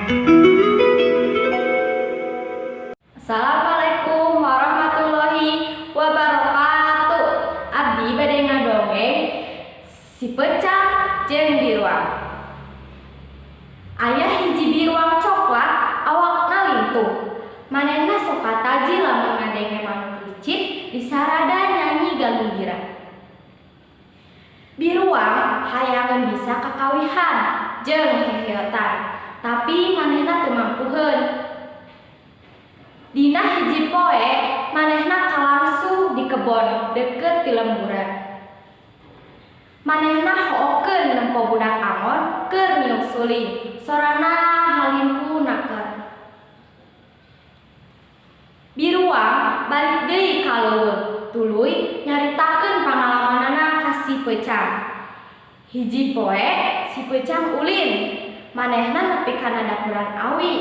Assalamualaikum warahmatullahi wabarakatuh. Abdi bade ngadongeng si Pecah jeung Biruang. Aya hiji biruang coklat awak ngalintuh. Manehna sok kataji lamun ngadenge manuk licik disarada nyanyi galumbira. Biruang hayangan bisa kakawihan jeung heheotan, tapi manehna teu mampuheun. Dina hiji poe manehna kalangsu di kebon deket ti lemburan. Manehna hookeun nempo budak angon keur niuk suling, sorana halimpu naker. Biruang balik deui ka leuweung, tuluy nyaritakeun pangalamanana ka si Pecang. Hiji poe si Pecang ulin, manehna nepi kana dapuran awi.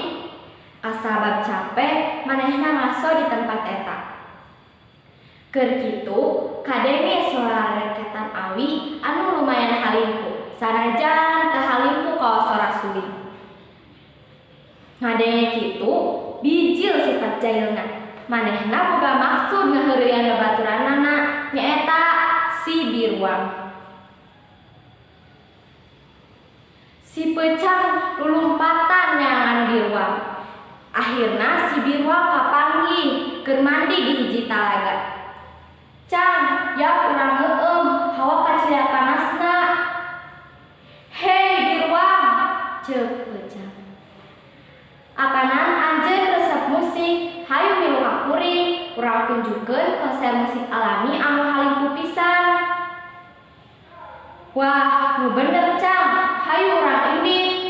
Kasabab capek, manehna ngaso di tempat eta. Keur kitu, kadenge suara reketan awi anu lumayan halimpu, sanajan teu halimpu ka sora suling. Ngadenge kitu, bijil sifat jailna. Manehna boga maksud ngaheureuyan babaturanana nyaeta si Biruang. Si Pecang lulumpatan neangan Biruang. Akhirna si Biruang kapanggih keur mandi di hiji talaga. "Cang, ya urang ngeueum, hawa kacida panasna." "Hei Biruang," ceuk Pecang. "Akanan anjeun resep musik, hayu milu ka kuring, urang tunjukkeun konser musik alami anu halimpu pisan." "Wah, nu bener Cang, hayu urang indit."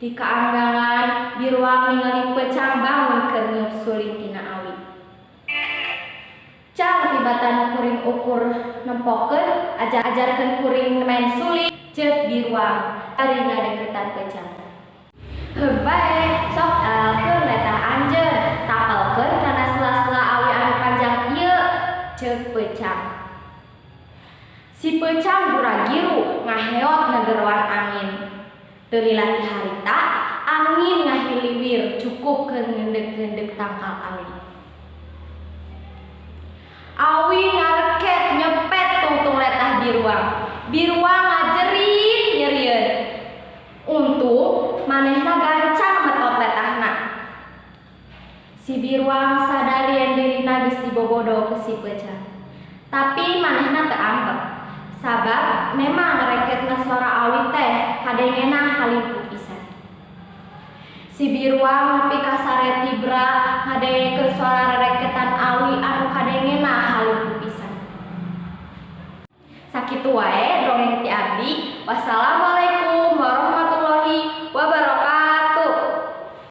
Di kaanggangan Biruang ningali Pecang bangun keur niup suling tina awi. "Cang, tibatan kuring ukur nempokeun, ajarkeun kuring main suling," ceuk Biruang ari ngadeukeutan Pecang. "Heug bae, sok elkeun letah anjeun, tapelkeun kana sela-sela awi anu panjang ieu," ceuk Pecang. Si Pecang buragiru ngaheot ngageroan angin. Teu lila ti harita, angin ngahiliwir cukup keur ngendeg-ngendeg tangkal awi. Awi ngareket nyepet tungtung letah Biruang. Biruang ngajerit nyerieun. Untung manehna gancang metot letahna. Si Biruang sadari yen dirina geus dibobodo ku si Pecang. Tapi manehna teu ambek. Sabab memang reketna suara awi teh kadengena halimpu pisan. Si Biruang nepi ka sare tibra ngadengekeun suara reketan awi anu kadengena halimpu pisan. Sakitu wae dongeng ti abdi. Wassalamualaikum